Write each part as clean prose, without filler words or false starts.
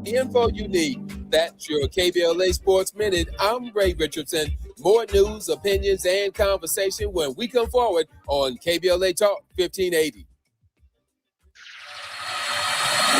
the info you need. That's your KBLA Sports Minute. I'm Ray Richardson. More news, opinions, and conversation when we come forward on KBLA Talk 1580.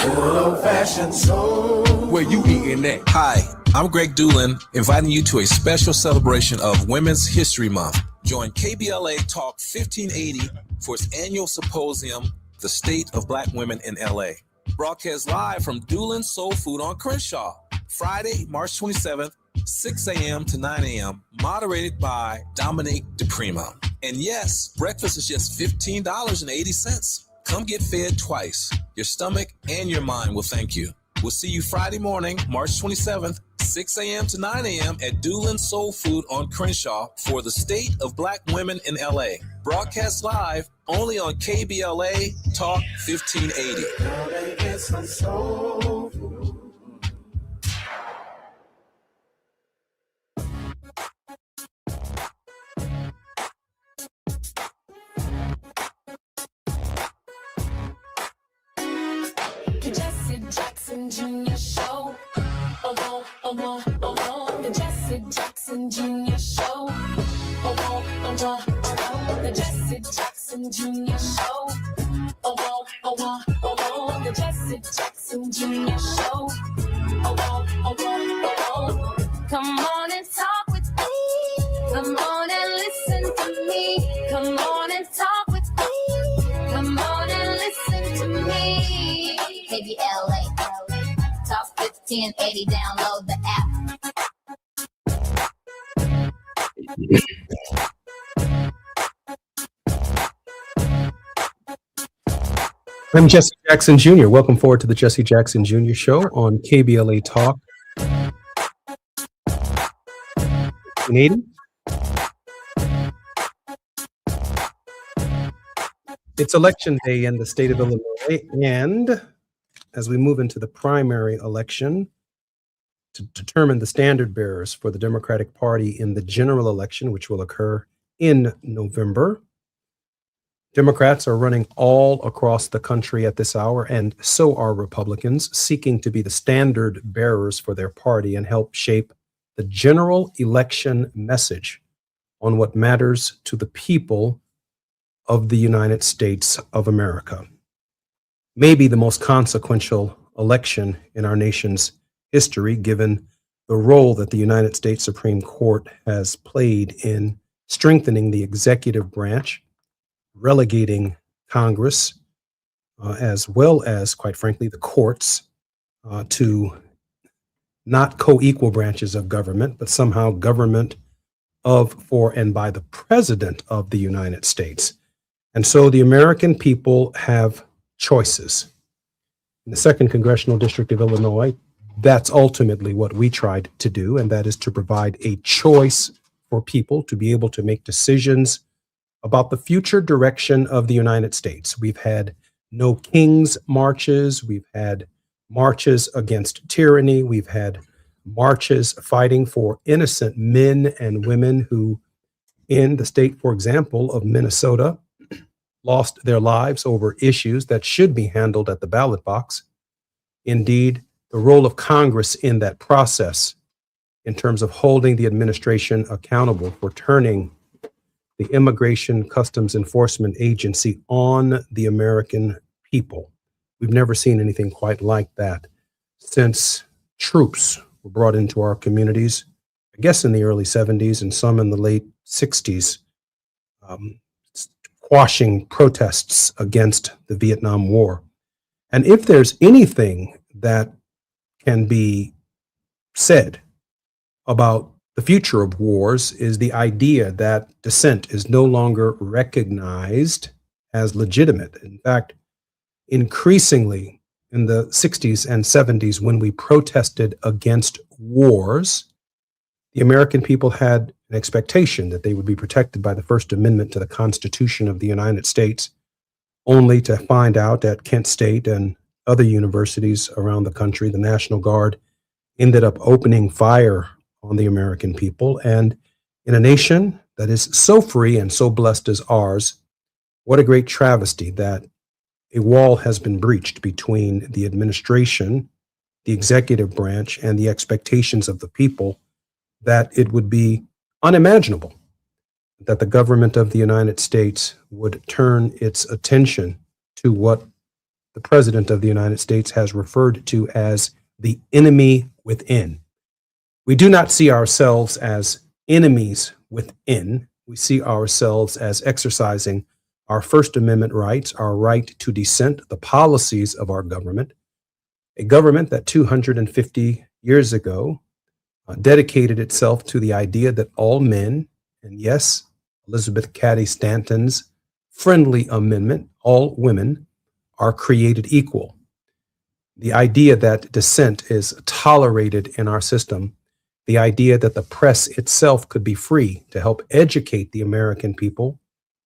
Good old-fashioned soul. Where you eating at? Hi, I'm Greg Doolin, inviting you to a special celebration of Women's History Month. Join KBLA Talk 1580 for its annual symposium, The State of Black Women in LA. Broadcast live from Doolin's Soul Food on Crenshaw, Friday, March 27th, 6 a.m. to 9 a.m., moderated by Dominique DePrimo. And yes, breakfast is just $15.80. Come get fed twice. Your stomach and your mind will thank you. We'll see you Friday morning, March 27th, 6 a.m. to 9 a.m. at Doolin's Soul Food on Crenshaw for the State of Black Women in LA. Broadcast live only on KBLA Talk 1580. Now they get some soul food. Jesse Jackson Jr. Show. The Jesse Jackson Jr. Show. The Jesse Jackson Jr. Show. The Jesse Jackson Jr. Show. Come on and talk with me. Come on and listen to me. Come on and talk with me. Come on and listen to me. KBLA, Talk 1580, download the app. I'm Jesse Jackson Jr. Welcome forward to the Jesse Jackson Jr. Show on KBLA Talk 1580. It's election day in the state of Illinois, and as we move into the primary election to determine the standard bearers for the Democratic Party in the general election, which will occur in November, Democrats are running all across the country at this hour, and so are Republicans, seeking to be the standard bearers for their party and help shape the general election message on what matters to the people of the United States of America. Maybe the most consequential election in our nation's history, given the role that the United States Supreme Court has played in strengthening the executive branch, relegating Congress, as well as, quite frankly, the courts to not co-equal branches of government, but somehow government of, for, and by the President of the United States. And so the American people have choices. In the 2nd Congressional District of Illinois, that's ultimately what we tried to do, and that is to provide a choice for people to be able to make decisions about the future direction of the United States. We've had No Kings marches, we've had marches against tyranny, we've had marches fighting for innocent men and women who, in the state, for example, of Minnesota, lost their lives over issues that should be handled at the ballot box. Indeed, the role of Congress in that process, in terms of holding the administration accountable for turning the Immigration Customs Enforcement Agency on the American people. We've never seen anything quite like that since troops were brought into our communities, I guess in the early 70s and some in the late 60s, quashing protests against the Vietnam War. And if there's anything that can be said about the future of wars, is the idea that dissent is no longer recognized as legitimate. In fact, increasingly in the 60s and 70s, when we protested against wars, the American people had an expectation that they would be protected by the First Amendment to the Constitution of the United States, only to find out at Kent State and other universities around the country, the National Guard ended up opening fire on the American people. And in a nation that is so free and so blessed as ours, what a great travesty that a wall has been breached between the administration the executive branch and the expectations of the people, that it would be unimaginable that the government of the United States would turn its attention to what the President of the United States has referred to as the enemy within. We do not see ourselves as enemies within. We see ourselves as exercising our First Amendment rights, our right to dissent, the policies of our government, a government that 250 years ago dedicated itself to the idea that all men, and yes, Elizabeth Cady Stanton's friendly amendment, all women are created equal. The idea that dissent is tolerated in our system, the idea that the press itself could be free to help educate the American people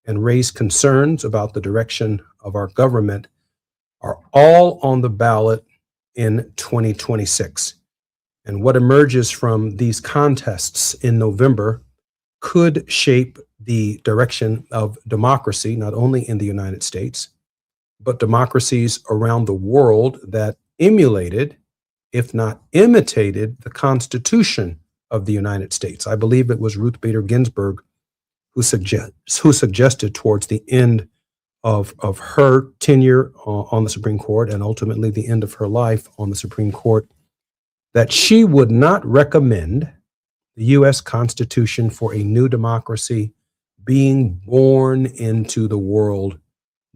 and raise concerns about the direction of our government, are all on the ballot in 2026. And what emerges from these contests in November could shape the direction of democracy, not only in the United States, but democracies around the world that emulated, if not imitated, the Constitution of the United States. I believe it was Ruth Bader Ginsburg who suggested towards the end of her tenure on the Supreme Court, and ultimately the end of her life on the Supreme Court, that she would not recommend the U.S. Constitution for a new democracy being born into the world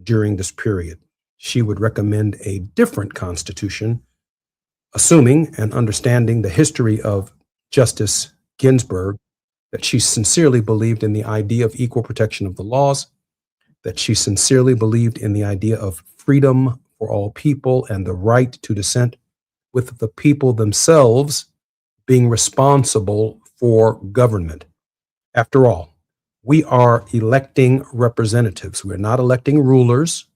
during this period. She would recommend a different constitution, assuming and understanding the history of Justice Ginsburg, that she sincerely believed in the idea of equal protection of the laws, that she sincerely believed in the idea of freedom for all people and the right to dissent, with the people themselves being responsible for government. After all, we are electing representatives. We're not electing rulers.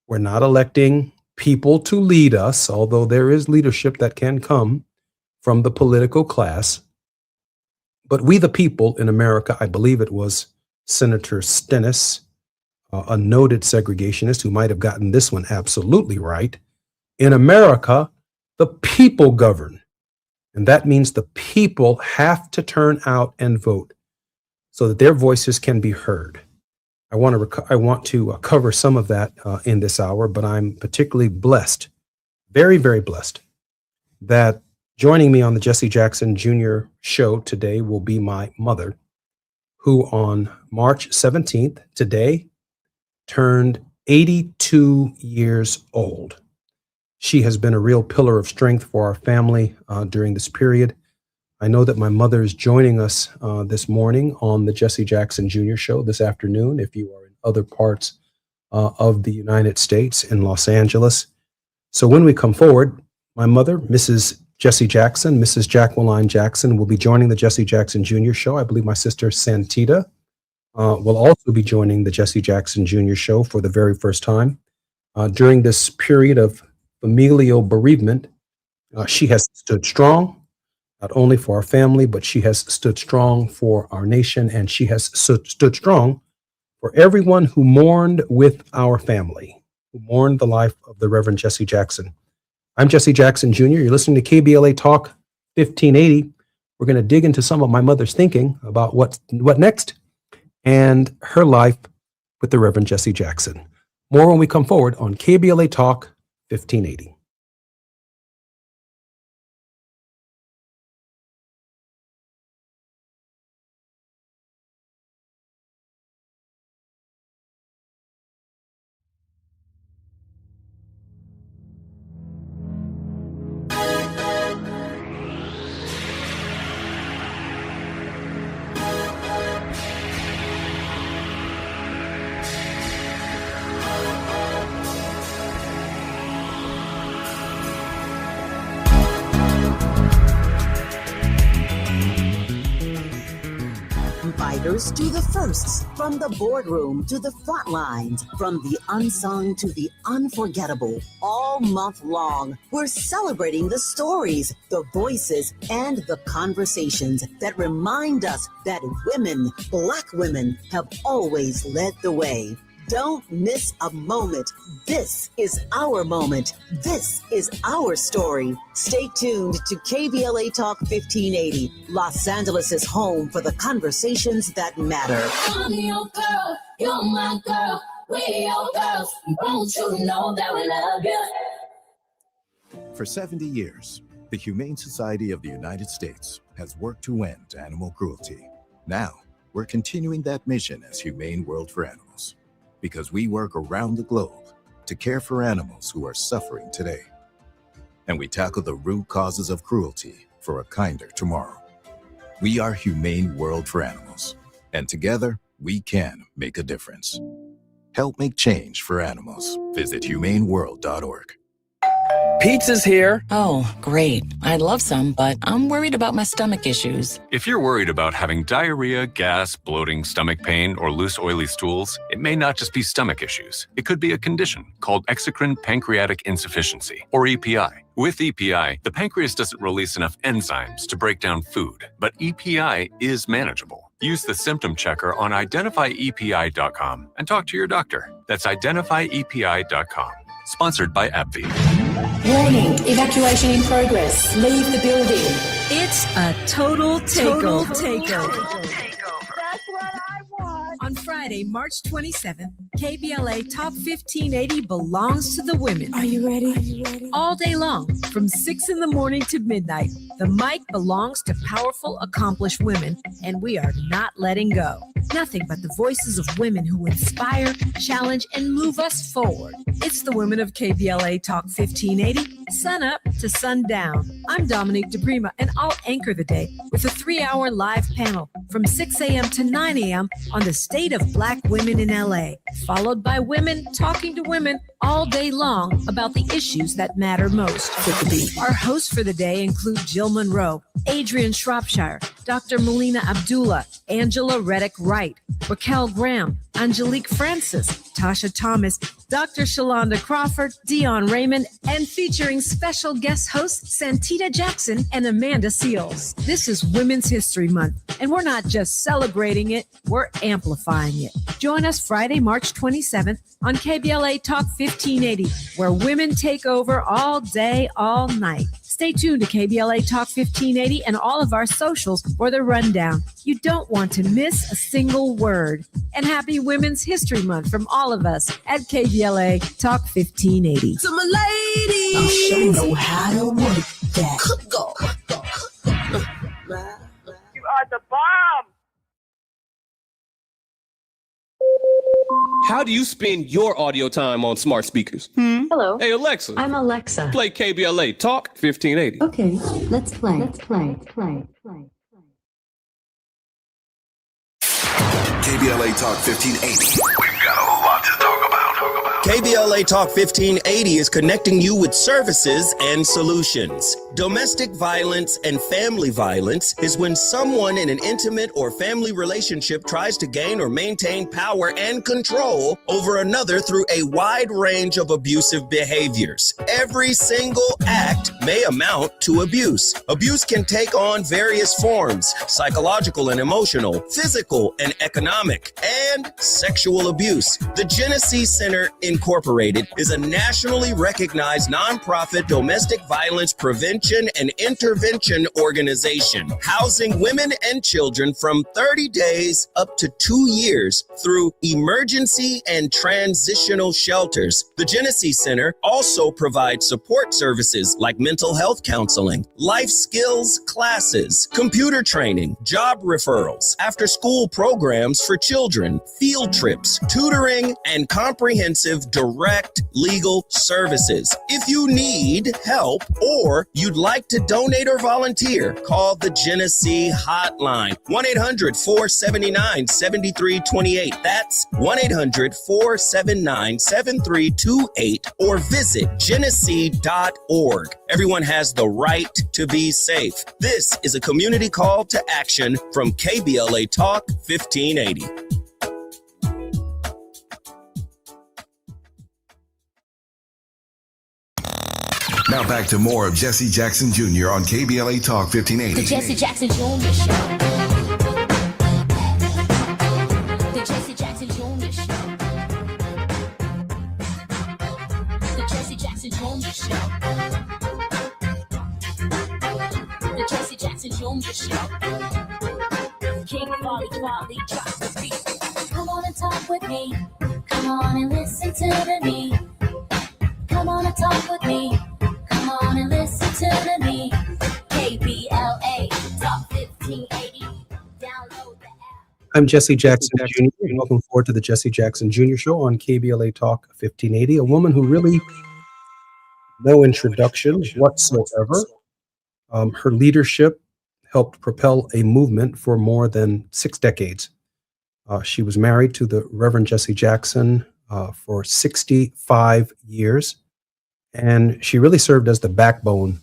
We're not electing people to lead us, although there is leadership that can come from the political class. But we, the people in America, I believe it was Senator Stennis, a noted segregationist who might have gotten this one absolutely right. In America, the people govern. And that means the people have to turn out and vote so that their voices can be heard. I want to cover some of that in this hour, but I'm particularly blessed, very, very blessed, that joining me on the Jesse Jackson Jr. show today will be my mother, who on March 17th, today, turned 82 years old. She has been a real pillar of strength for our family during this period. I know that my mother is joining us this morning on the Jesse Jackson Jr. show this afternoon, if you are in other parts of the United States in Los Angeles. So when we come forward, my mother, Mrs. Jesse Jackson, Mrs. Jacqueline Jackson, will be joining the Jesse Jackson Jr. show. I believe my sister Santita will also be joining the Jesse Jackson Jr. show for the very first time. During this period of familial bereavement, she has stood strong, not only for our family, but she has stood strong for our nation, and she has stood strong for everyone who mourned with our family, who mourned the life of the Reverend Jesse Jackson. I'm Jesse Jackson Jr. You're listening to KBLA Talk 1580. We're going to dig into some of my mother's thinking about what next and her life with the Reverend Jesse Jackson. More when we come forward on KBLA Talk 1580. Fighters to the firsts, from the boardroom to the front lines, from the unsung to the unforgettable. All month long, we're celebrating the stories, the voices, and the conversations that remind us that women, Black women, have always led the way. Don't miss a moment. This is our moment. This is our story. Stay tuned to KBLA Talk 1580, Los Angeles' home for the conversations that matter. I'm your girl, you're my girl, we're your girls. Won't you know that we love you? For 70 years, the Humane Society of the United States has worked to end animal cruelty. Now, we're continuing that mission as Humane World for Animals, because we work around the globe to care for animals who are suffering today. And we tackle the root causes of cruelty for a kinder tomorrow. We are Humane World for Animals, and together we can make a difference. Help make change for animals. Visit humaneworld.org. Pizza's here. Oh, great. I'd love some, but I'm worried about my stomach issues. If you're worried about having diarrhea, gas, bloating, stomach pain, or loose, oily stools, it may not just be stomach issues. It could be a condition called exocrine pancreatic insufficiency, or EPI. With EPI, the pancreas doesn't release enough enzymes to break down food, but EPI is manageable. Use the symptom checker on identifyepi.com and talk to your doctor. That's identifyepi.com. Sponsored by AbbVie. Warning, evacuation in progress. Leave the building. It's a total takeover. That's what I want. On Friday, March 27th, KBLA Talk 1580 belongs to the women. Are you ready? All day long, from 6 in the morning to midnight, the mic belongs to powerful, accomplished women, and we are not letting go. Nothing but the voices of women who inspire, challenge, and move us forward. It's the women of KBLA Talk 1580, sun up to sundown. I'm Dominique DePrima, and I'll anchor the day with a 3-hour live panel from 6 a.m. to 9 a.m. on the state of Black women in LA, followed by women talking to women all day long about the issues that matter most. Our hosts for the day include Jill Monroe, Adrian Shropshire, Dr. Melina Abdullah, Angela Reddick Wright, Raquel Graham, Angelique Francis, Tasha Thomas, Dr. Shalonda Crawford, Dion Raymond, and featuring special guest hosts Santita Jackson and Amanda Seals. This is Women's History Month, and we're not just celebrating it, we're amplifying it. Join us Friday, March 27th on KBLA Talk 1580, where women take over all day, all night. Stay tuned to KBLA Talk 1580 and all of our socials for the rundown. You don't want to miss a single word. And happy Women's History Month from all of us at KBLA Talk 1580. To my ladies, I'll show you how to work that. Go. You are the bomb. How do you spend your audio time on smart speakers? Hello. Hey, Alexa. I'm Alexa. Play KBLA Talk 1580. Okay, let's play. KBLA Talk 1580. We've got a lot to talk about. KBLA Talk 1580 is connecting you with services and solutions. Domestic violence and family violence is when someone in an intimate or family relationship tries to gain or maintain power and control over another through a wide range of abusive behaviors. Every single act may amount to abuse. Abuse can take on various forms: psychological and emotional, physical and economic, and sexual abuse. The Genesee Center Incorporated is a nationally recognized nonprofit domestic violence prevention and intervention organization, housing women and children from 30 days up to 2 years through emergency and transitional shelters. The Genesee Center also provides support services like mental health counseling, life skills classes, computer training, job referrals, after-school programs for children, field trips, tutoring, and comprehensive direct legal services. If you need help or you'd like to donate or volunteer, call the Genesee Hotline, 1-800-479-7328. That's 1-800-479-7328, or visit genesee.org. Everyone has the right to be safe. This is a community call to action from KBLA Talk 1580. Now back to more of Jesse Jackson Jr. on KBLA Talk 1580. The Jesse Jackson Jr. Show. The Jesse Jackson Jr. Show. Junior Show. King Folly Folly drops the beat. Come on and talk with me. Come on and listen to the me. Come on and talk with me. Come on and listen to the me. KBLA Talk 1580. Download the app. I'm Jesse Jackson Jr. and welcome forward to the Jesse Jackson Jr. Show on KBLA Talk 1580. A woman who really no introduction whatsoever. Her leadership helped propel a movement for more than 6 decades. She was married to the Reverend Jesse Jackson for 65 years, and she really served as the backbone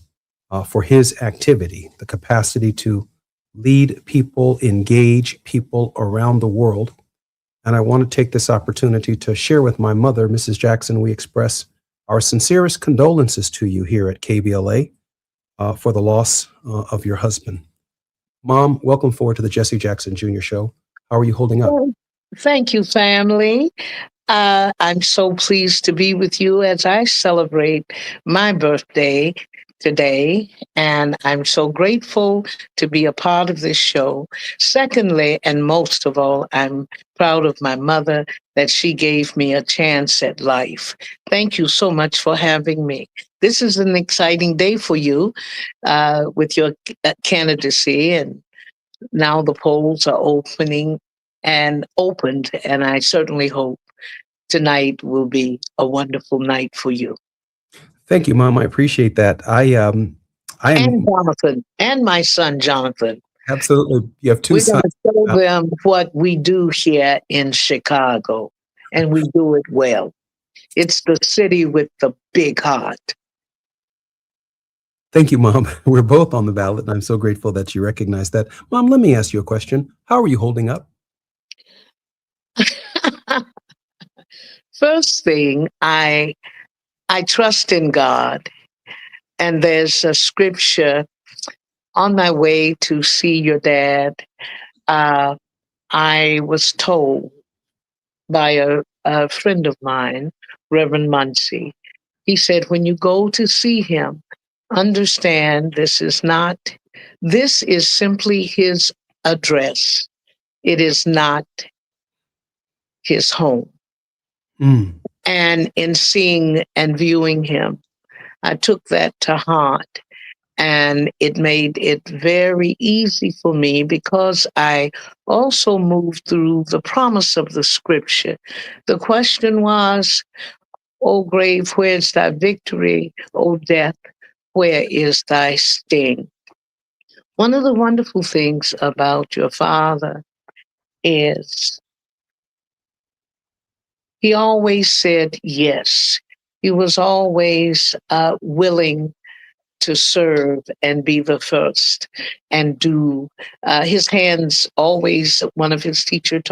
for his activity, the capacity to lead people, engage people around the world. And I want to take this opportunity to share with my mother, Mrs. Jackson, we express our sincerest condolences to you here at KBLA for the loss of your husband. Mom, welcome forward to the Jesse Jackson Jr. Show. How are you holding up? Thank you, family. I'm so pleased to be with you as I celebrate my birthday today, and I'm so grateful to be a part of this show. Secondly, and most of all, I'm proud of my mother that she gave me a chance at life. Thank you so much for having me. This is an exciting day for you with your candidacy, and now the polls are opened, and I certainly hope tonight will be a wonderful night for you. Thank you, Mom. I appreciate that. I am and Jonathan and my son Jonathan. Absolutely. You have two We're sons. going to show them what we do here in Chicago, and we do it well. It's the city with the big heart. Thank you, Mom. We're both on the ballot, and I'm so grateful that you recognize that. Mom, let me ask you a question. How are you holding up? First thing, I trust in God, and there's a scripture on my way to see your dad. I was told by a friend of mine, Reverend Muncie. He said, when you go to see him, understand this is simply his address. It is not his home. Mm. And in seeing and viewing him, I took that to heart. And it made it very easy for me because I also moved through the promise of the scripture. The question was, O grave, where's thy victory? O death, where is thy sting? One of the wonderful things about your father is he always said yes. He was always willing to serve and be the first and do. His hands always, one of his teachers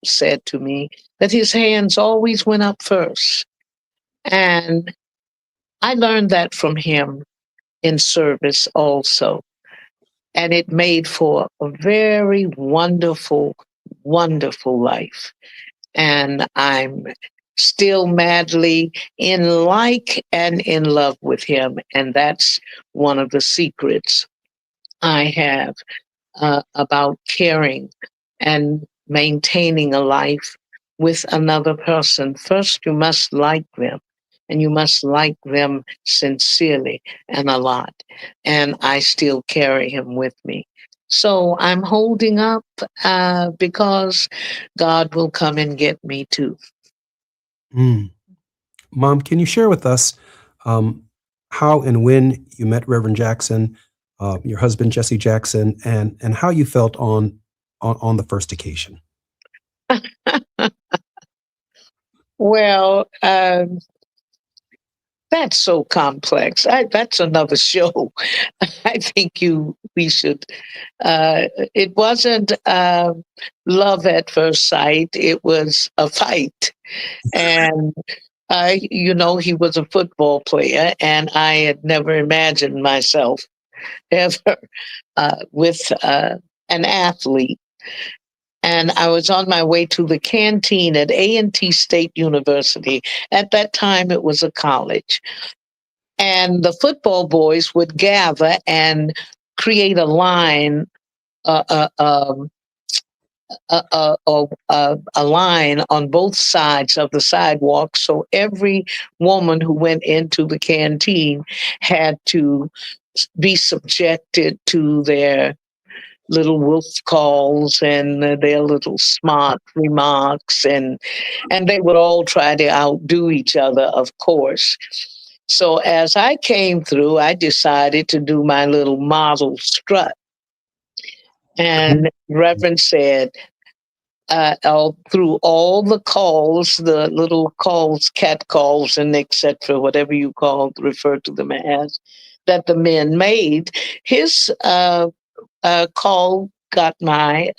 said to me that his hands always went up first. And I learned that from him in service also. And it made for a very wonderful, wonderful life. And I'm still madly in love with him. And that's one of the secrets I have about caring and maintaining a life with another person. First, you must like them, and you must like them sincerely and a lot. And I still carry him with me. So I'm holding up because God will come and get me too. Mm. Mom, can you share with us how and when you met Reverend Jackson, your husband Jesse Jackson, and how you felt on the first occasion? Well, that's so complex. That's another show. I think we should. It wasn't love at first sight. It was a fight. And he was a football player, and I had never imagined myself ever with an athlete. And I was on my way to the canteen at A&T State University. At that time, it was a college. And the football boys would gather and create a line, a line on both sides of the sidewalk. So every woman who went into the canteen had to be subjected to their little wolf calls and their little smart remarks, and they would all try to outdo each other, of course. So as I came through, I decided to do my little model strut. And Reverend said, through all the calls, the little calls, cat calls, and etc., whatever you refer to them as, that the men made, his call got my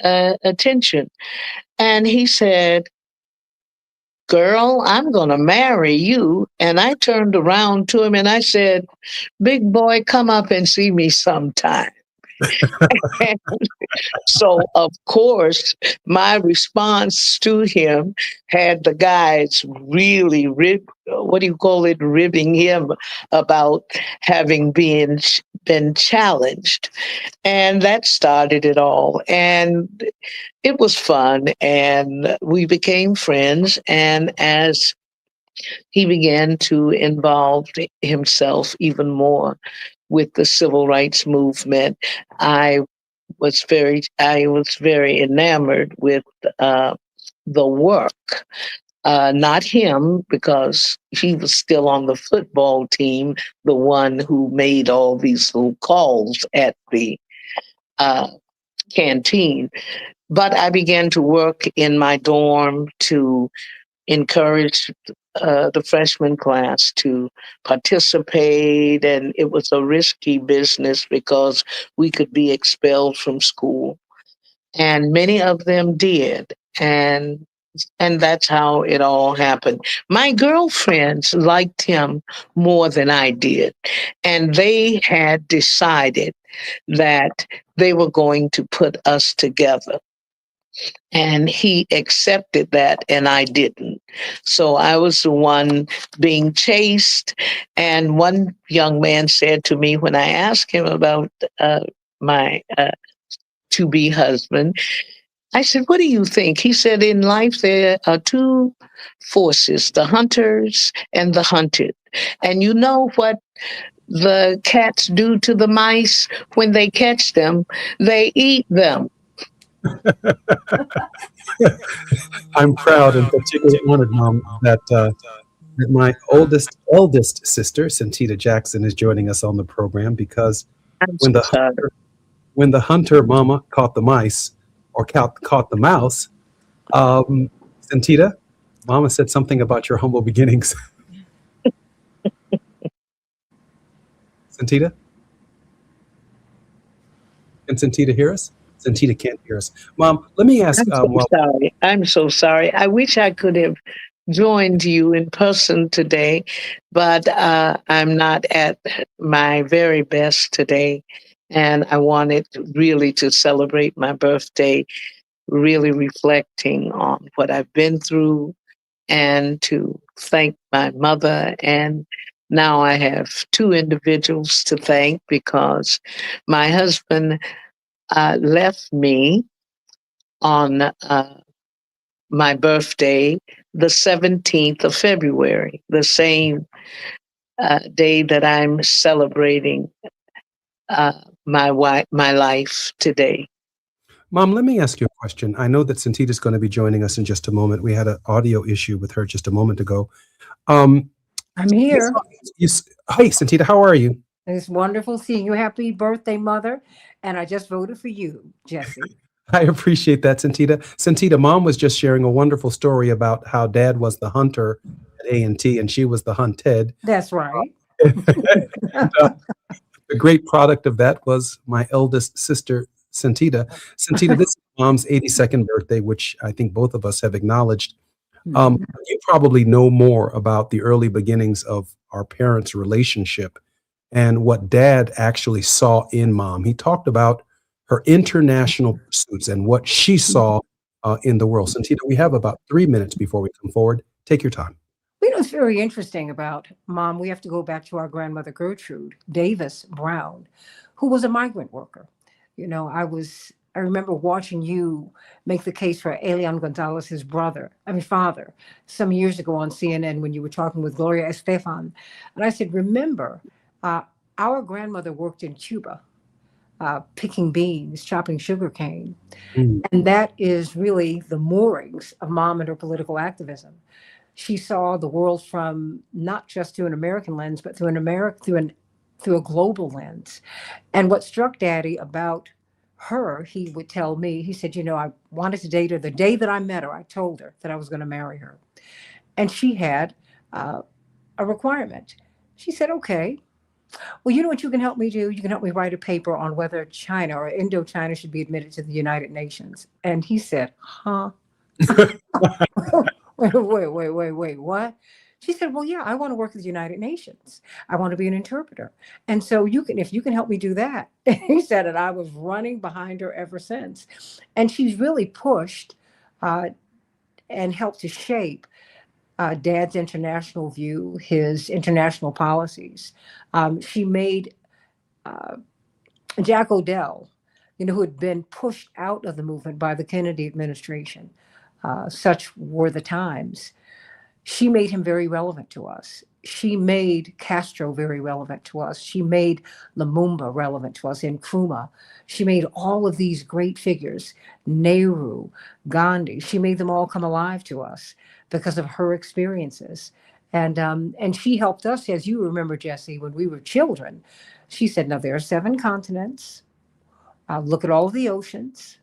attention. And he said, "Girl, I'm going to marry you." And I turned around to him and I said, "Big boy, come up and see me sometime." So, of course, my response to him had the guys really ribbing him about having been challenged. And that started it all. And it was fun. And we became friends. And as he began to involve himself even more with the civil rights movement, I was very enamored with the work. Not him, because he was still on the football team, the one who made all these little calls at the canteen. But I began to work in my dorm to encourage the freshman class to participate. And it was a risky business because we could be expelled from school. And many of them did. And that's how it all happened. My girlfriends liked him more than I did. And they had decided that they were going to put us together. And he accepted that, and I didn't. So I was the one being chased. And one young man said to me when I asked him about my to-be husband, I said, "What do you think?" He said, "In life, there are two forces, the hunters and the hunted. And you know what the cats do to the mice when they catch them? They eat them." I'm proud and particularly honored, Mom, that my eldest sister, Santita Jackson, is joining us on the program, because when the hunter mama caught the mice, or caught the mouse, Santita, Mama said something about your humble beginnings. Santita? Can Santita hear us? Santita can't hear us. Mom, let me ask. I'm so sorry. I wish I could have joined you in person today, but I'm not at my very best today. And I wanted really to celebrate my birthday, really reflecting on what I've been through, and to thank my mother. And now I have two individuals to thank, because my husband left me on my birthday, the 17th of February, the same day that I'm celebrating my life today. Mom, let me ask you a question. I know that Santita is going to be joining us in just a moment. We had an audio issue with her just a moment ago. I'm here. Hi, Santita. How are you? It's wonderful seeing you. Happy birthday, Mother. And I just voted for you, Jesse. I appreciate that, Santita. Santita, Mom was just sharing a wonderful story about how Dad was the hunter at A&T and she was the hunted. That's right. The great product of that was my eldest sister, Santita. Santita, this is Mom's 82nd birthday, which I think both of us have acknowledged. You probably know more about the early beginnings of our parents' relationship and what Dad actually saw in Mom. He talked about her international pursuits and what she saw in the world. Santita, we have about 3 minutes before we come forward. Take your time. You know, it's very interesting about Mom. We have to go back to our grandmother, Gertrude Davis Brown, who was a migrant worker. I remember watching you make the case for Elian Gonzalez, his father, some years ago on CNN when you were talking with Gloria Estefan. And I said, remember, our grandmother worked in Cuba, picking beans, chopping sugarcane. And that is really the moorings of Mom and her political activism. She saw the world from not just through an American lens, but through a global lens. And what struck Daddy about her, he would tell me, he said, I wanted to date her. The day that I met her, I told her that I was going to marry her. And she had a requirement. She said, okay, well, you know what you can help me do? You can help me write a paper on whether China or Indochina should be admitted to the United Nations. And he said, huh? Wait, what? She said, well, yeah, I want to work with the United Nations. I want to be an interpreter. And so if you can help me do that, he said, and I was running behind her ever since. And she's really pushed and helped to shape Dad's international view, his international policies. She made Jack Odell, who had been pushed out of the movement by the Kennedy administration. Such were the times. She made him very relevant to us. She made Castro very relevant to us. She made Lumumba relevant to us, Nkrumah. She made all of these great figures, Nehru, Gandhi. She made them all come alive to us because of her experiences. And she helped us, as you remember, Jesse, when we were children. She said, now there are 7 continents. Look at all of the oceans.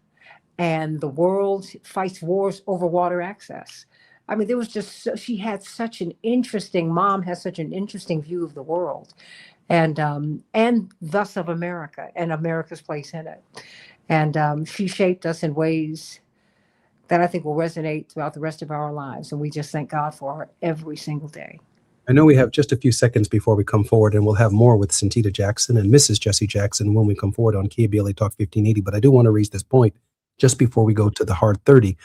And the world fights wars over water access. I mean, there was just, she had such an interesting, Mom has such an interesting view of the world and thus of America and America's place in it. And she shaped us in ways that I think will resonate throughout the rest of our lives. And we just thank God for her every single day. I know we have just a few seconds before we come forward, and we'll have more with Santita Jackson and Mrs. Jessie Jackson when we come forward on KBLA Talk 1580. But I do want to raise this point just before we go to the hard 30,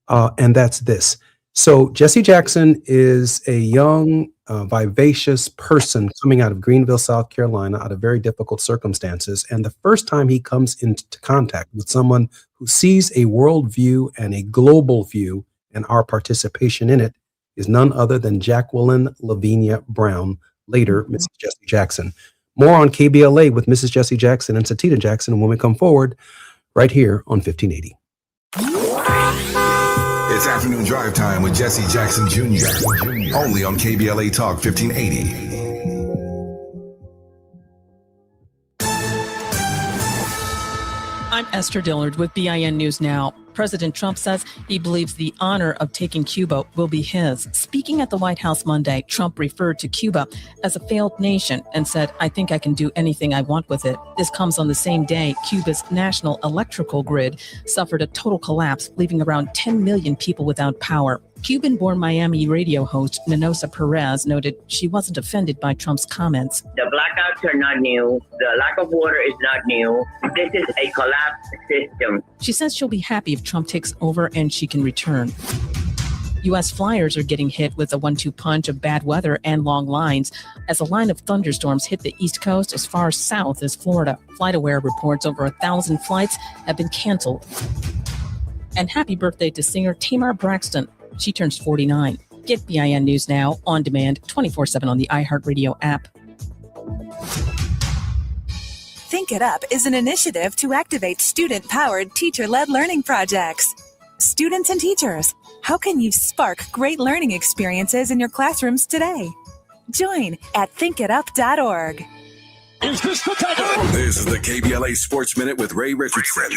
and that's this. So Jessie Jackson is a young, vivacious person coming out of Greenville, South Carolina, out of very difficult circumstances. And the first time he comes into contact with someone who sees a worldview and a global view and our participation in it is none other than Jacqueline Lavinia Brown, later Mrs. Jessie Jackson. More on KBLA with Mrs. Jessie Jackson and Santita Jackson when we come forward right here on 1580. It's afternoon drive time with Jesse Jackson Jr. Only on KBLA Talk 1580. I'm Esther Dillard with BIN News Now. President Trump says he believes the honor of taking Cuba will be his. Speaking at the White House Monday, Trump referred to Cuba as a failed nation and said, I think I can do anything I want with it. This comes on the same day Cuba's national electrical grid suffered a total collapse, leaving around 10 million people without power. Cuban-born Miami radio host Ninosa Perez noted she wasn't offended by Trump's comments. The blackouts are not new. The lack of water is not new. This is a collapsed system. She says she'll be happy if Trump takes over and she can return. U.S. flyers are getting hit with a 1-2 punch of bad weather and long lines as a line of thunderstorms hit the East Coast as far south as Florida. FlightAware reports over 1,000 flights have been canceled. And happy birthday to singer Tamar Braxton. She turns 49. Get BIN News Now on demand 24/7 on the iHeartRadio app. Think It Up is an initiative to activate student-powered, teacher-led learning projects. Students and teachers, how can you spark great learning experiences in your classrooms today? Join at thinkitup.org. Is this the time? This is the KBLA Sports Minute with Ray Richardson.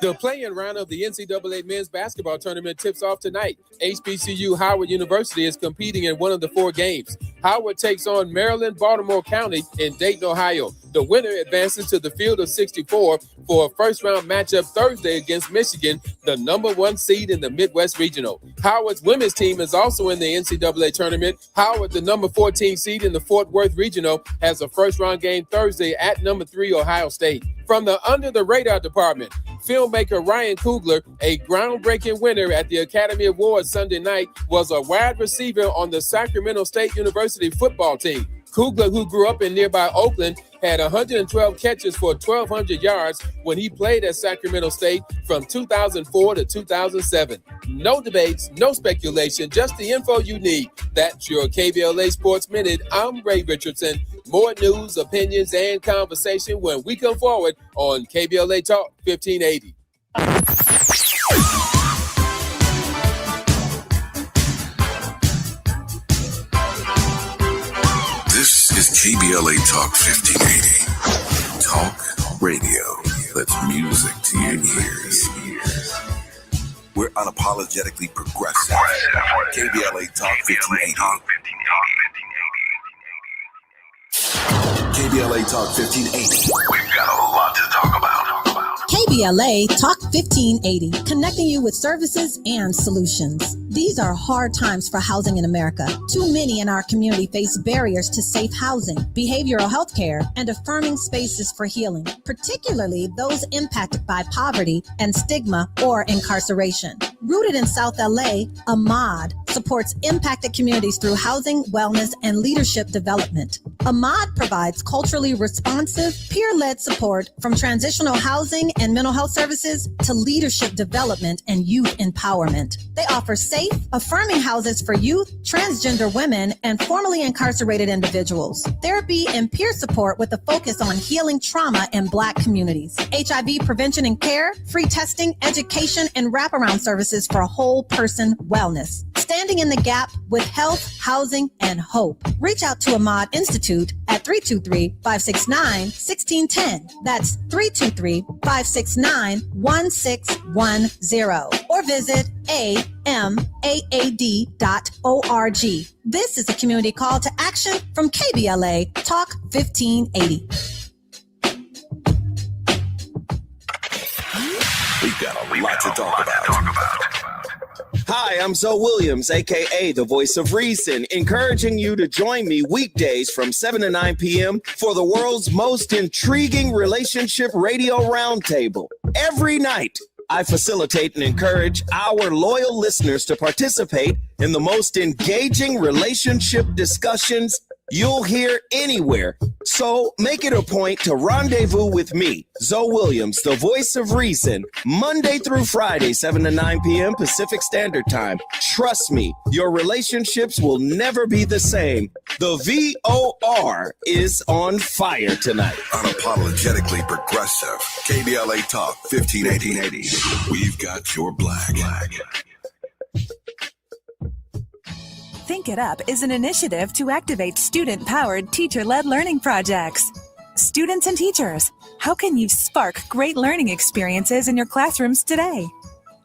The play-in round of the NCAA men's basketball tournament tips off tonight. HBCU Howard University is competing in one of the 4 games. Howard takes on Maryland, Baltimore County in Dayton, Ohio. The winner advances to the field of 64 for a first-round matchup Thursday against Michigan, the number 1 seed in the Midwest Regional. Howard's women's team is also in the NCAA tournament. Howard, the number 14 seed in the Fort Worth Regional, has a first-round game Thursday at number 3 Ohio State. From the Under the Radar department, filmmaker Ryan Coogler, a groundbreaking winner at the Academy Awards Sunday night, was a wide receiver on the Sacramento State University football team. Kugler, who grew up in nearby Oakland, had 112 catches for 1,200 yards when he played at Sacramento State from 2004 to 2007. No debates, no speculation, just the info you need. That's your KBLA Sports Minute. I'm Ray Richardson. More news, opinions, and conversation when we come forward on KBLA Talk 1580. This is KBLA Talk 1580. Talk radio. That's music to your ears. We're unapologetically progressive. KBLA Talk 1580. KBLA Talk 1580. We've got a lot to talk about. KBLA Talk 1580, connecting you with services and solutions. These are hard times for housing in America. Too many in our community face barriers to safe housing, behavioral health care, and affirming spaces for healing, particularly those impacted by poverty and stigma or incarceration. Rooted in South LA, Ahmad supports impacted communities through housing, wellness, and leadership development. Ahmad provides culturally responsive, peer-led support from transitional housing and mental health services to leadership development and youth empowerment. They offer safe, affirming houses for youth, transgender women, and formerly incarcerated individuals. Therapy and peer support with a focus on healing trauma in Black communities. HIV prevention and care, free testing, education, and wraparound services for whole person wellness. Standing in the gap with health, housing, and hope. Reach out to Ahmad Institute at 323-569-1610. That's 323-569-1610. Or visit amaad.org. This is a community call to action from KBLA Talk 1580. We've got a lot to talk about. Hi, I'm Zoe Williams, aka the Voice of Reason, encouraging you to join me weekdays from 7 to 9 p.m. for the world's most intriguing relationship radio roundtable. Every night, I facilitate and encourage our loyal listeners to participate in the most engaging relationship discussions you'll hear anywhere. So make it a point to rendezvous with me, Zoe Williams, the Voice of Reason, Monday through Friday, 7 to 9 p.m. Pacific Standard Time. Trust me, your relationships will never be the same. The VOR is on fire tonight. Unapologetically progressive. KBLA Talk 1580. We've got your black. Think It Up is an initiative to activate student-powered, teacher-led learning projects. Students and teachers, how can you spark great learning experiences in your classrooms today?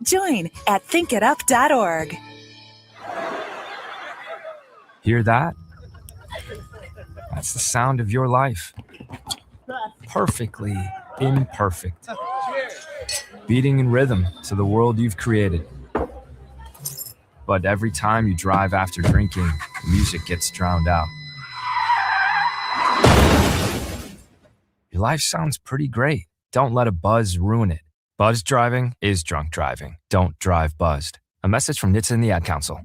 Join at thinkitup.org. Hear that? That's the sound of your life. Perfectly imperfect. Beating in rhythm to the world you've created. But every time you drive after drinking, the music gets drowned out. Your life sounds pretty great. Don't let a buzz ruin it. Buzzed driving is drunk driving. Don't drive buzzed. A message from NHTSA and the Ad Council.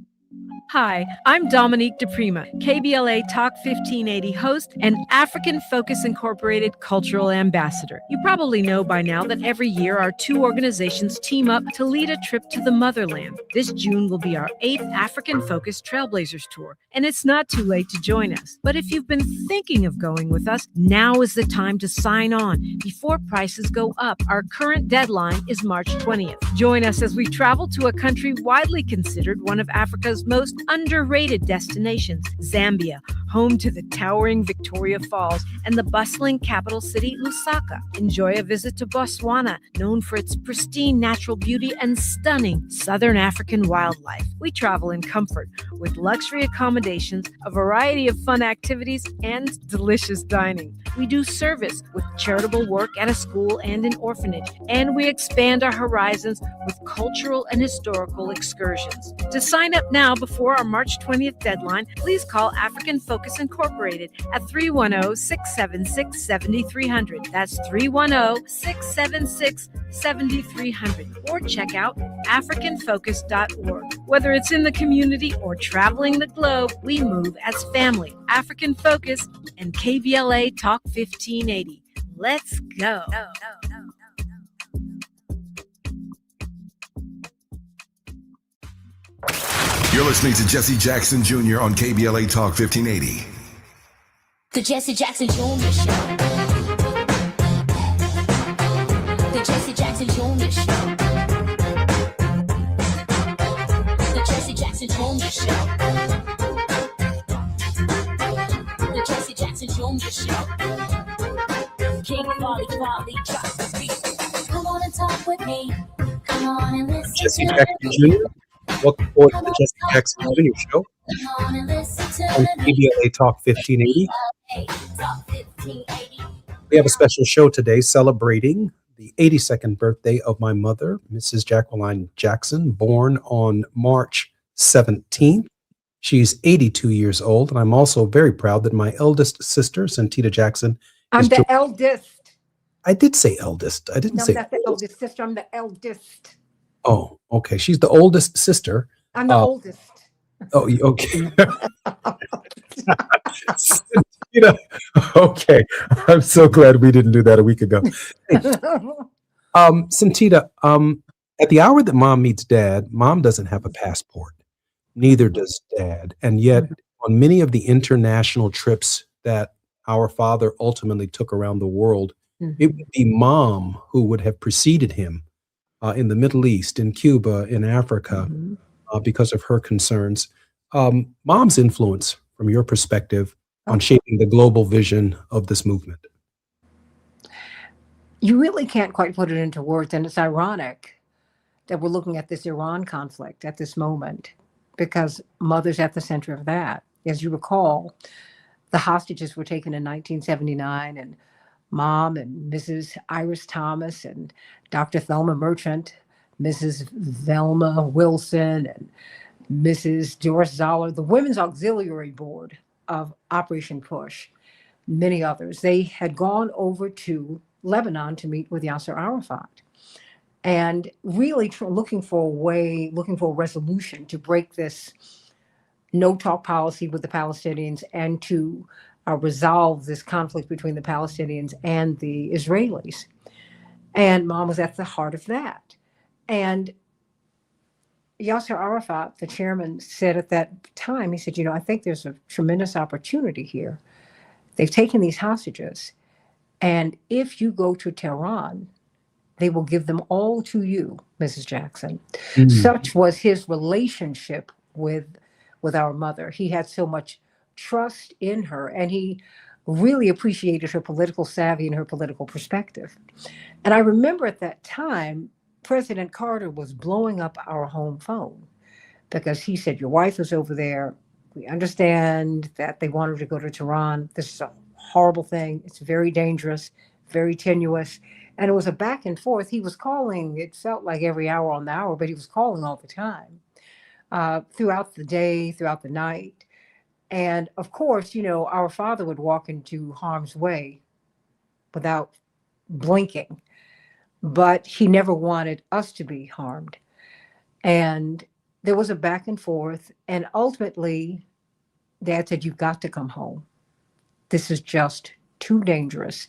Hi, I'm Dominique DePrima, KBLA Talk 1580 host and African Focus Incorporated cultural ambassador. You probably know by now that every year our two organizations team up to lead a trip to the motherland. This June will be our 8th African Focus Trailblazers Tour, and it's not too late to join us. But if you've been thinking of going with us, now is the time to sign on before prices go up. Our current deadline is March 20th. Join us as we travel to a country widely considered one of Africa's most underrated destinations, Zambia, home to the towering Victoria Falls and the bustling capital city, Lusaka. Enjoy a visit to Botswana, known for its pristine natural beauty and stunning Southern African wildlife. We travel in comfort with luxury accommodations, a variety of fun activities, and delicious dining. We do service with charitable work at a school and an orphanage, and we expand our horizons with cultural and historical excursions. To sign up now before our March 20th deadline, please call African Focus Focus Incorporated at 310-676-7300. That's 310-676-7300. Or check out africanfocus.org. Whether it's in the community or traveling the globe, we move as family. African Focus and KBLA Talk 1580. Let's go. You're listening to Jesse Jackson Jr. on KBLA Talk 1580. The Jesse Jackson Jr. Show. The Jesse Jackson Jr. Show. The Jesse Jackson Jr. Show. The Jesse Jackson Jr. Show. King Volley, drop the beat. Come on and talk with me. Come on and listen. Jesse Jackson Jr. Welcome forward to the Jesse Jackson Jr. Show on KBLA Talk 1580. We have a special show today celebrating the 82nd birthday of my mother, Mrs. Jacqueline Jackson, born on March 17th. She's 82 years old, and I'm also very proud that my eldest sister, Santita Jackson, I'm the eldest. I did say eldest. I didn't say that's the eldest sister. I'm the eldest. Oh, okay. She's the oldest sister. I'm the oldest. Oh, okay. Okay. I'm so glad we didn't do that a week ago. Hey, Santita, at the hour that mom meets dad, mom doesn't have a passport. Neither does dad. And yet, on many of the international trips that our father ultimately took around the world, it would be mom who would have preceded him in the Middle East, in Cuba, in Africa, because of her concerns. Mom's influence, from your perspective, on shaping the global vision of this movement. You really can't quite put it into words, and it's ironic that we're looking at this Iran conflict at this moment, because mother's at the center of that. As you recall, the hostages were taken in 1979, and Mom and Mrs. Iris Thomas and Dr. Thelma Merchant, Mrs. Velma Wilson, and Mrs. Doris Zoller, the Women's Auxiliary Board of Operation Push, many others. They had gone over to Lebanon to meet with Yasser Arafat, and really looking for a resolution to break this no-talk policy with the Palestinians and to resolve this conflict between the Palestinians and the Israelis. And Mom was at the heart of that. And Yasser Arafat, the chairman, said at that time, he said, I think there's a tremendous opportunity here. They've taken these hostages, and if you go to Tehran, they will give them all to you, Mrs. Jackson. Such was his relationship with our mother. He had so much trust in her, and he really appreciated her political savvy and her political perspective. And I remember at that time, President Carter was blowing up our home phone because he said, your wife is over there. We understand that they want her to go to Tehran. This is a horrible thing. It's very dangerous, very tenuous. And it was a back and forth. He was calling, it felt like every hour on the hour, but he was calling all the time, throughout the day, throughout the night. And of course, our father would walk into harm's way without blinking, but he never wanted us to be harmed. And there was a back and forth. And ultimately, Dad said, you've got to come home. This is just too dangerous.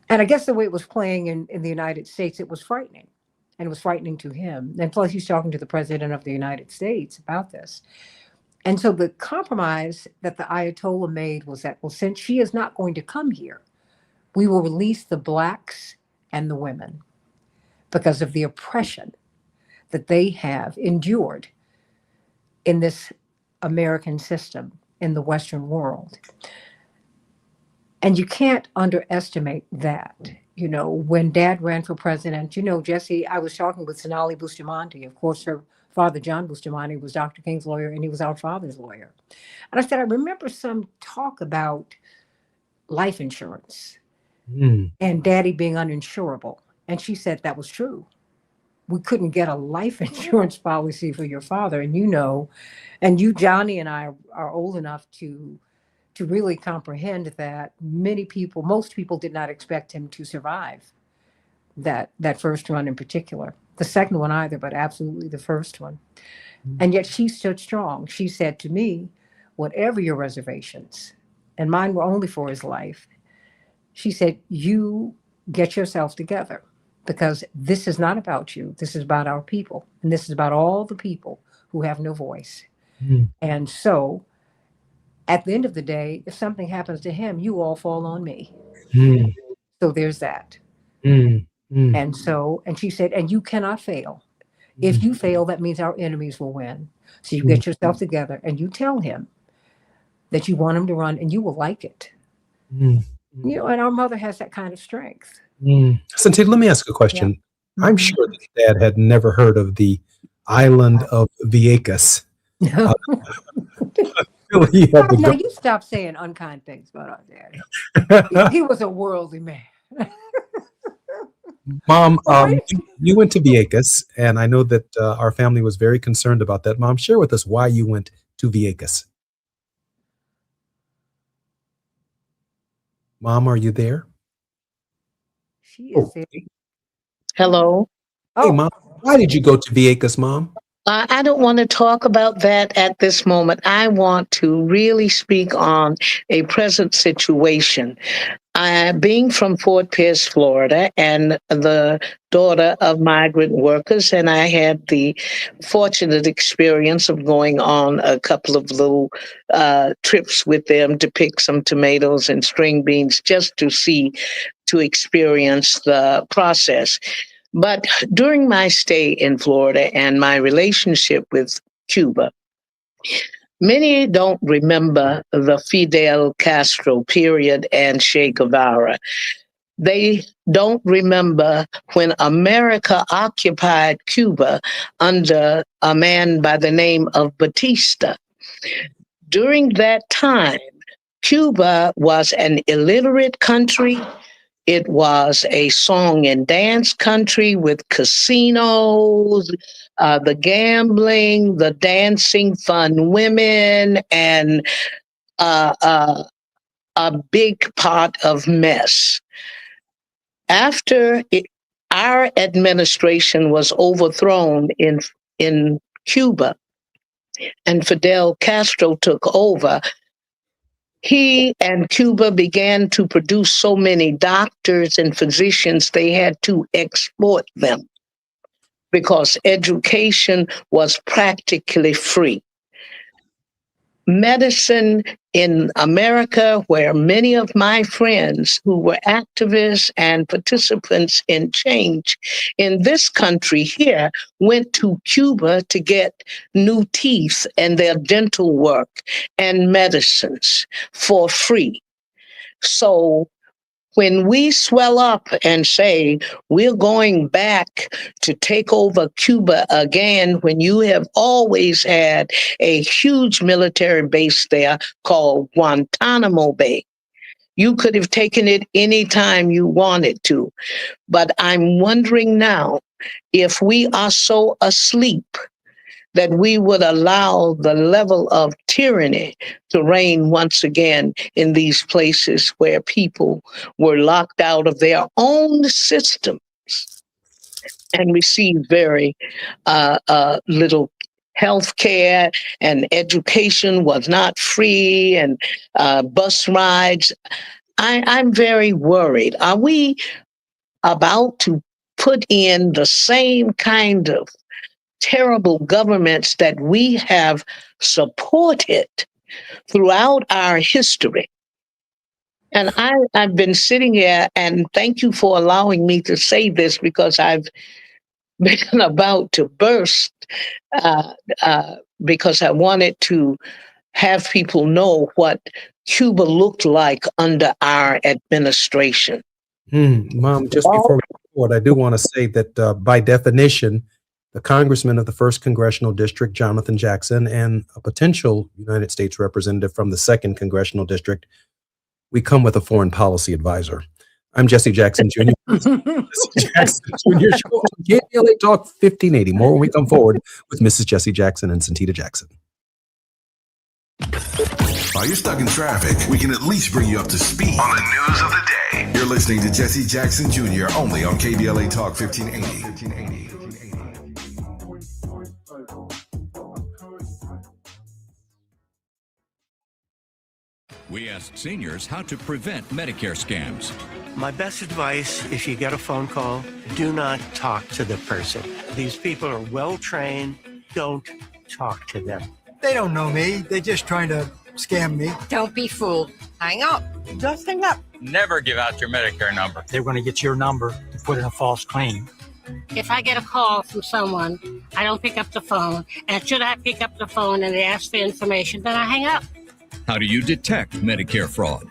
And I guess the way it was playing in the United States, it was frightening. And it was frightening to him. And plus, he's talking to the president of the United States about this. And so the compromise that the Ayatollah made was that, well, since she is not going to come here, we will release the blacks and the women because of the oppression that they have endured in this American system, in the Western world. And you can't underestimate that. When Dad ran for president, Jesse, I was talking with Sonali Bustamante, of course, her father, John Bustamante, was Dr. King's lawyer, and he was our father's lawyer. And I said, I remember some talk about life insurance and Daddy being uninsurable. And she said that was true. We couldn't get a life insurance policy for your father. And and you, Johnny, and I are old enough to to really comprehend that most people did not expect him to survive that first run in particular. The second one either, but absolutely the first one. And yet she stood strong. She said to me, whatever your reservations, and mine were only for his life, she said, you get yourself together, because this is not about you. This is about our people. And this is about all the people who have no voice. And so at the end of the day, if something happens to him, you all fall on me. So there's that. And she said, and you cannot fail. If you fail, that means our enemies will win. So you get yourself together and you tell him that you want him to run, and you will like it. You know, and our mother has that kind of strength. Santina, let me ask a question. Yeah. I'm sure that Dad had never heard of the island of Vieques. Now you stop saying unkind things about our daddy. He was a worldly man. Mom, you went to Vieques, and I know that our family was very concerned about that. Mom, share with us why you went to Vieques. Mom, are you there? She is there. Hello. Hey, Mom, why did you go to Vieques, Mom? I don't want to talk about that at this moment. I want to really speak on a present situation. Being from Fort Pierce, Florida, and the daughter of migrant workers, and I had the fortunate experience of going on a couple of little trips with them to pick some tomatoes and string beans just to experience the process. But during my stay in Florida and my relationship with Cuba, many don't remember the Fidel Castro period and Che Guevara. They don't remember when America occupied Cuba under a man by the name of Batista. During that time, Cuba was an illiterate country. It was a song and dance country with casinos, the gambling, the dancing, fun women, and a big pot of mess. After our administration was overthrown in Cuba and Fidel Castro took over, he and Cuba began to produce so many doctors and physicians, they had to export them because education was practically free. Medicine in America, where many of my friends who were activists and participants in change in this country here went to Cuba to get new teeth and their dental work and medicines for free. So when we swell up and say we're going back to take over Cuba again, when you have always had a huge military base there called Guantanamo Bay, you could have taken it anytime you wanted to. But I'm wondering now if we are so asleep that we would allow the level of tyranny to reign once again in these places where people were locked out of their own systems and received very little health care, and education was not free, and bus rides. I'm very worried. Are we about to put in the same kind of terrible governments that we have supported throughout our history? And I've been sitting here, and thank you for allowing me to say this, because I've been about to burst because I wanted to have people know what Cuba looked like under our administration. Mom, just before we go forward, I do want to say that by definition, the congressman of the 1st Congressional District, Jonathan Jackson, and a potential United States representative from the 2nd Congressional District, we come with a foreign policy advisor. I'm Jesse Jackson Jr. Jesse Jackson Jr. Show on KBLA Talk 1580. More when we come forward with Mrs. Jesse Jackson and Santina Jackson. While you're stuck in traffic, we can at least bring you up to speed on the news of the day. You're listening to Jesse Jackson Jr. only on KBLA Talk 1580. We asked seniors how to prevent Medicare scams. My best advice, if you get a phone call, do not talk to the person. These people are well-trained. Don't talk to them. They don't know me. They're just trying to scam me. Don't be fooled. Hang up. Just hang up. Never give out your Medicare number. They're going to get your number to put in a false claim. If I get a call from someone, I don't pick up the phone. And should I pick up the phone and they ask for information, then I hang up. How do you detect Medicare fraud?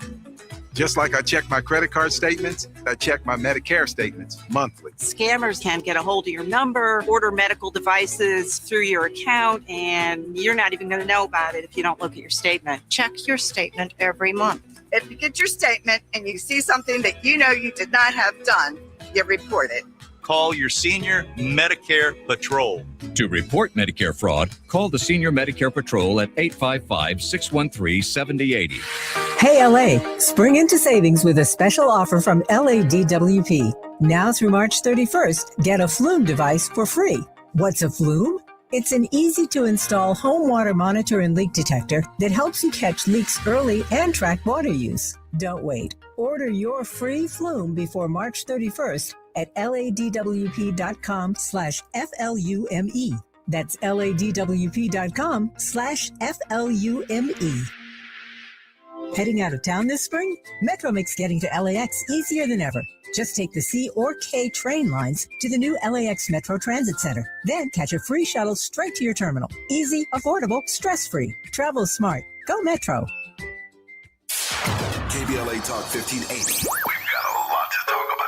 Just like I check my credit card statements, I check my Medicare statements monthly. Scammers can get a hold of your number, order medical devices through your account, and you're not even going to know about it if you don't look at your statement. Check your statement every month. If you get your statement and you see something that you know you did not have done, you report it. Call your Senior Medicare Patrol. To report Medicare fraud, call the Senior Medicare Patrol at 855-613-7080. Hey LA, spring into savings with a special offer from LADWP. Now through March 31st, get a Flume device for free. What's a Flume? It's an easy-to-install home water monitor and leak detector that helps you catch leaks early and track water use. Don't wait. Order your free Flume before March 31st at ladwp.com/FLUME. That's ladwp.com/FLUME. Heading out of town this spring? Metro makes getting to LAX easier than ever. Just take the C or K train lines to the new LAX Metro Transit Center. Then catch a free shuttle straight to your terminal. Easy, affordable, stress-free. Travel smart. Go Metro. KBLA Talk 1580. We've got a lot to talk about.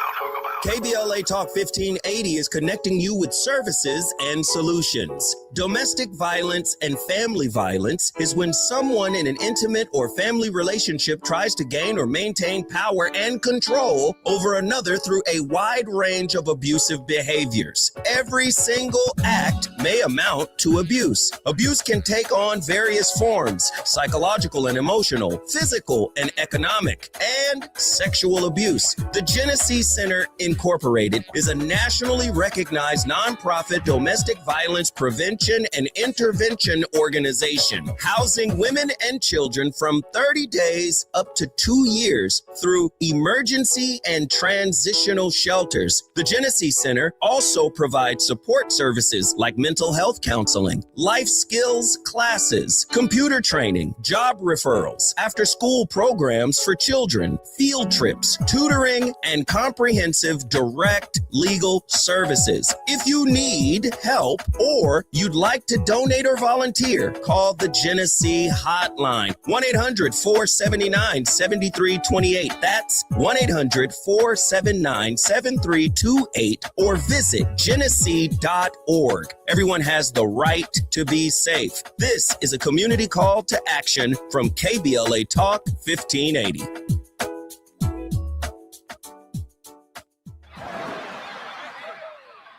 KBLA Talk 1580 is connecting you with services and solutions. Domestic violence and family violence is when someone in an intimate or family relationship tries to gain or maintain power and control over another through a wide range of abusive behaviors. Every single act may amount to abuse. Abuse can take on various forms: psychological and emotional, physical and economic, and sexual abuse. The Genesee Center Incorporated is a nationally recognized nonprofit domestic violence prevention and intervention organization, housing women and children from 30 days up to 2 years through emergency and transitional shelters. The Genesee Center also provides support services like mental health counseling, life skills classes, computer training, job referrals, after-school programs for children, field trips, tutoring, and comprehensive direct legal services. If you need help or you'd like to donate or volunteer, call the Genesee Hotline, 1-800-479-7328. That's 1-800-479-7328, or visit genesee.org. Everyone has the right to be safe. This is a community call to action from KBLA Talk 1580.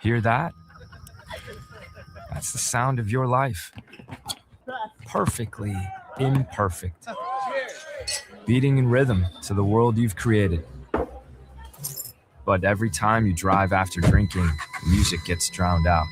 Hear that? That's the sound of your life. Perfectly imperfect. Beating in rhythm to the world you've created. But every time you drive after drinking, music gets drowned out.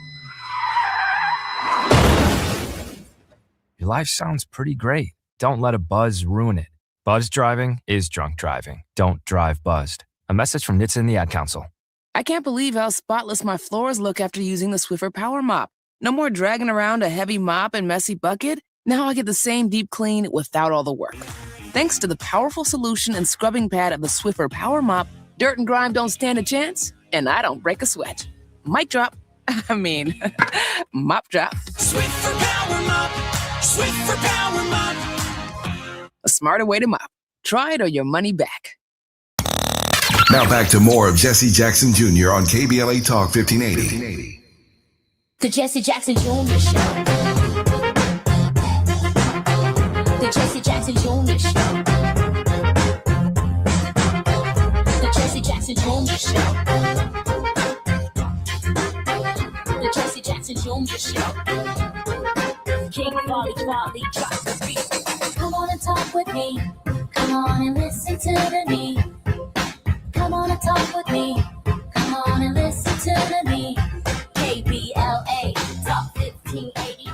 Your life sounds pretty great. Don't let a buzz ruin it. Buzz driving is drunk driving. Don't drive buzzed. A message from NHTSA and the Ad Council. I can't believe how spotless my floors look after using the Swiffer Power Mop. No more dragging around a heavy mop and messy bucket. Now I get the same deep clean without all the work. Thanks to the powerful solution and scrubbing pad of the Swiffer Power Mop, dirt and grime don't stand a chance, and I don't break a sweat. Mic drop. Mop drop. Swiffer Power Mop. Swiffer Power Mop. A smarter way to mop. Try it or your money back. Now back to more of Jesse Jackson Jr. on KBLA Talk 1580. The Jesse Jackson Jr. Show. The Jesse Jackson Jr. Show. The Jesse Jackson Jr. Show. The Jesse Jackson Jr. Show. King Volley, drop the beat. Come on. on and talk with me. Come on and listen to me. Come on and talk with me. Come on and listen to me. KBLA Talk 1580.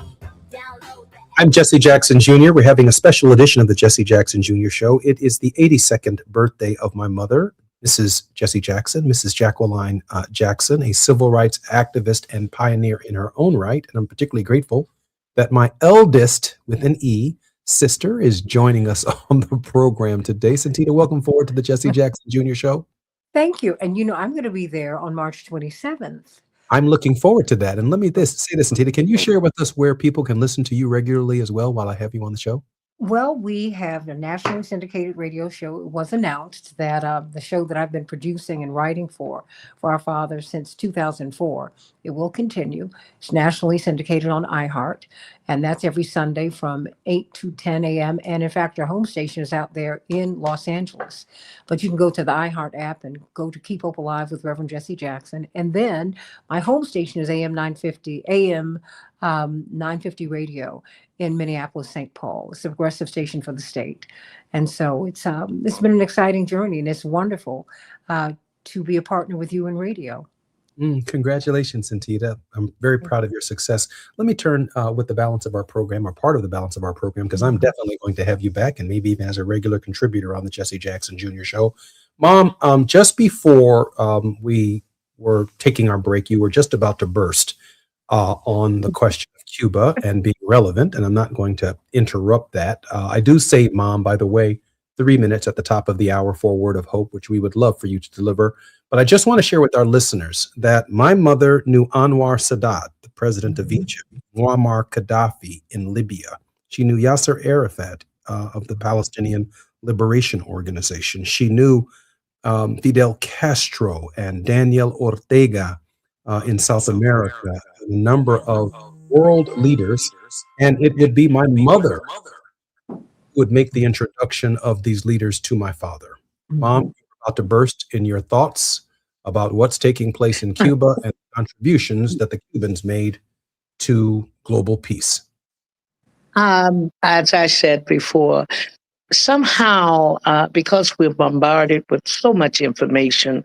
Download the I'm Jesse Jackson Jr. We're having a special edition of the Jesse Jackson Jr. Show. It is the 82nd birthday of my mother, Mrs. Jessie Jackson, Mrs. Jacqueline Jackson, a civil rights activist and pioneer in her own right. And I'm particularly grateful that my eldest, with an E, sister is joining us on the program today. Santita, welcome forward to the Jesse Jackson Jr. Show. Thank you. And I'm going to be there on March 27th. I'm looking forward to that. And let me say this, Santita, can you share with us where people can listen to you regularly as well while I have you on the show? Well, we have a nationally syndicated radio show. It was announced that the show that I've been producing and writing for our father since 2004, it will continue. It's nationally syndicated on iHeart, and that's every Sunday from 8 to 10 a.m. And in fact, our home station is out there in Los Angeles. But you can go to the iHeart app and go to Keep Hope Alive with Reverend Jesse Jackson. And then my home station is AM 950 radio in Minneapolis, St. Paul. It's a progressive station for the state. And so it's been an exciting journey, and it's wonderful to be a partner with you in radio. Congratulations, Santita. I'm very proud of your success. Let me turn with the balance of our program, or part of the balance of our program, because I'm definitely going to have you back, and maybe even as a regular contributor on the Jesse Jackson Jr. Show. Mom, just before we were taking our break, you were just about to burst on the question of Cuba and being relevant, and I'm not going to interrupt that. I do say, Mom, by the way, 3 minutes at the top of the hour for a word of hope, which we would love for you to deliver. But I just want to share with our listeners that my mother knew Anwar Sadat, the president of Egypt, Muammar Gaddafi in Libya. She knew Yasser Arafat of the Palestinian Liberation Organization. She knew Fidel Castro and Daniel Ortega in South America, a number of world leaders. And it would be my mother who would make the introduction of these leaders to my father. Mom, you're about to burst in your thoughts about what's taking place in Cuba and the contributions that the Cubans made to global peace. As I said before, somehow, because we're bombarded with so much information,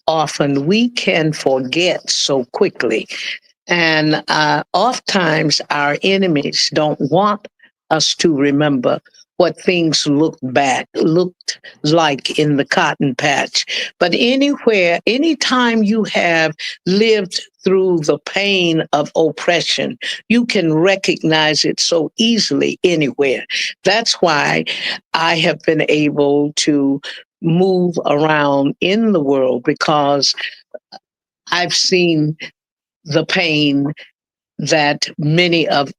often we can forget so quickly. And oftentimes our enemies don't want us to remember what things looked like in the cotton patch. But anytime you have lived through the pain of oppression, you can recognize it so easily anywhere. That's why I have been able to move around in the world, because I've seen the pain that many of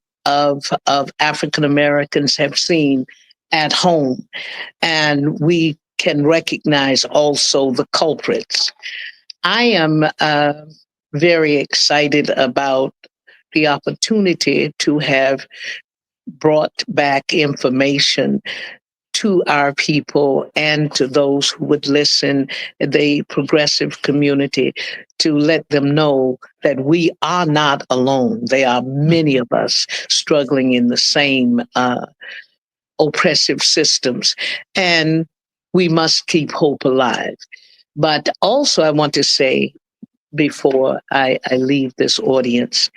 African Americans have seen at home, and we can recognize also the culprits. I am very excited about the opportunity to have brought back information to our people and to those who would listen, the progressive community, to let them know that we are not alone. There are many of us struggling in the same oppressive systems, and we must keep hope alive. But also, I want to say, before I leave this audience,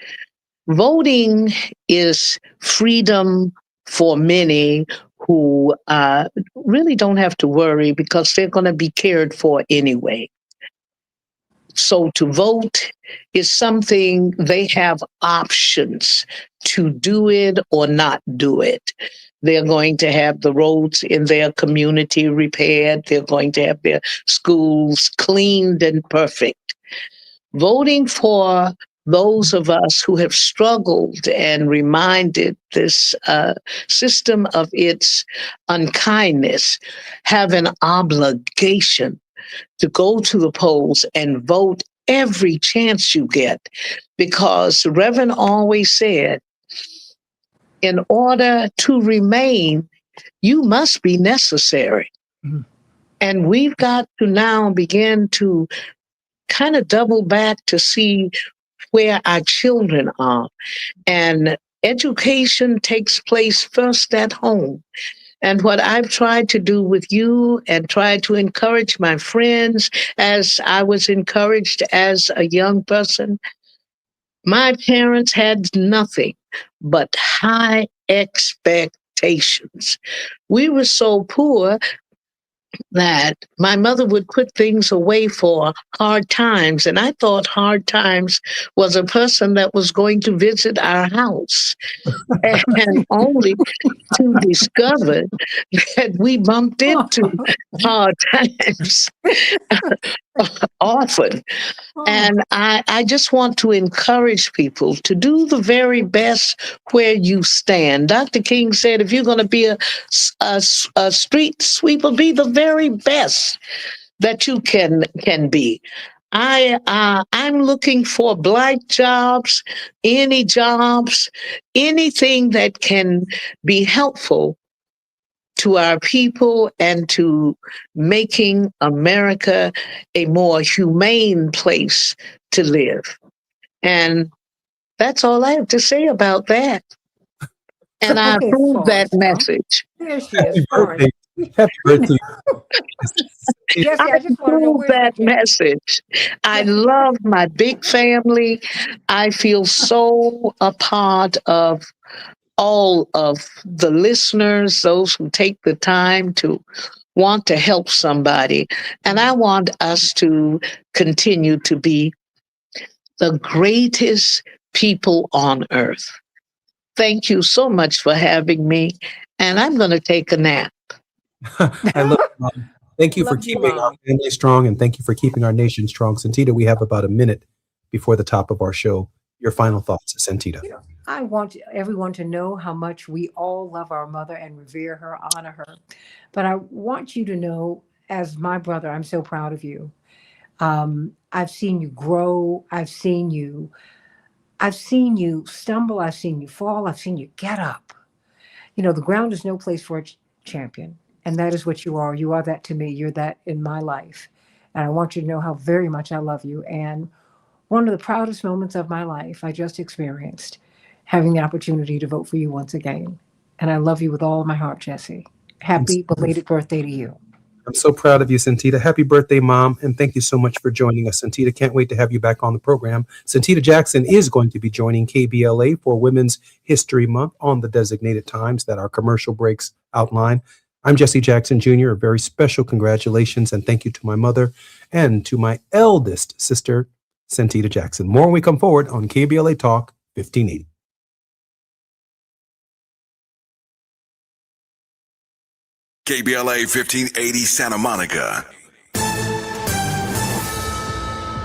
voting is freedom for many who really don't have to worry, because they're going to be cared for anyway. So to vote is something they have options to do it or not do it. They're going to have the roads in their community repaired. They're going to have their schools cleaned and perfect. Voting for those of us who have struggled and reminded this system of its unkindness have an obligation to go to the polls and vote every chance you get. Because the Reverend always said, in order to remain, you must be necessary. Mm-hmm. And we've got to now begin to kind of double back to see where our children are. And education takes place first at home. And what I've tried to do with you and tried to encourage my friends as I was encouraged as a young person, my parents had nothing but high expectations. We were so poor that my mother would put things away for hard times. And I thought hard times was a person that was going to visit our house. And only to discover that we bumped into hard times often. And I just want to encourage people to do the very best where you stand. Dr. King said, if you're going to be a street sweeper, be the very best that you can be. I'm looking for black jobs, anything that can be helpful to our people and to making America a more humane place to live. And that's all I have to say about that. And I Okay, approve that Florence, huh? message. There she is. Happy Florence. birthday. Happy birthday. Jesse, I I just want to know approve where's my that kid? message. I love my big family. I feel so a part of all of the listeners, those who take the time to want to help somebody. And I want us to continue to be the greatest people on earth. Thank you so much for having me. And I'm going to take a nap. I love you, Mom. Thank you for Love you, keeping our Mom. family strong, and thank you for keeping our nation strong. Santita, we have about a minute before the top of our show. Your final thoughts, Santita. You know, I want everyone to know how much we all love our mother and revere her, honor her. But I want you to know, as my brother, I'm so proud of you. I've seen you grow. I've seen you stumble. I've seen you fall. I've seen you get up. You know, the ground is no place for a champion. And that is what you are. You are that to me. You're that in my life. And I want you to know how very much I love you. And one of the proudest moments of my life I just experienced, having the opportunity to vote for you once again. And I love you with all of my heart, Jesse. Happy belated birthday to you. I'm so proud of you, Santita. Happy birthday, Mom, and thank you so much for joining us, Santita. Can't wait to have you back on the program. Santita Jackson is going to be joining KBLA for Women's History Month on the designated times that our commercial breaks outline. I'm Jesse Jackson Jr. A very special congratulations and thank you to my mother and to my eldest sister, Santita Jackson. More when we come forward on KBLA Talk 1580. KBLA 1580 Santa Monica.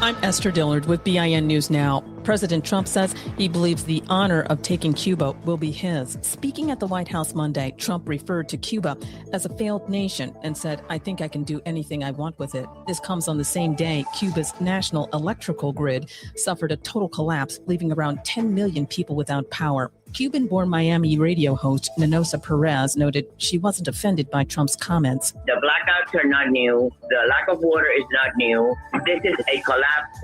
I'm Esther Dillard with BIN News Now. President Trump says he believes the honor of taking Cuba will be his. Speaking at the White House Monday, Trump referred to Cuba as a failed nation and said, "I think I can do anything I want with it." This comes on the same day Cuba's national electrical grid suffered a total collapse, leaving around 10 million people without power. Cuban-born Miami radio host Ninosa Perez noted she wasn't offended by Trump's comments. The blackouts are not new. The lack of water is not new. This is a collapse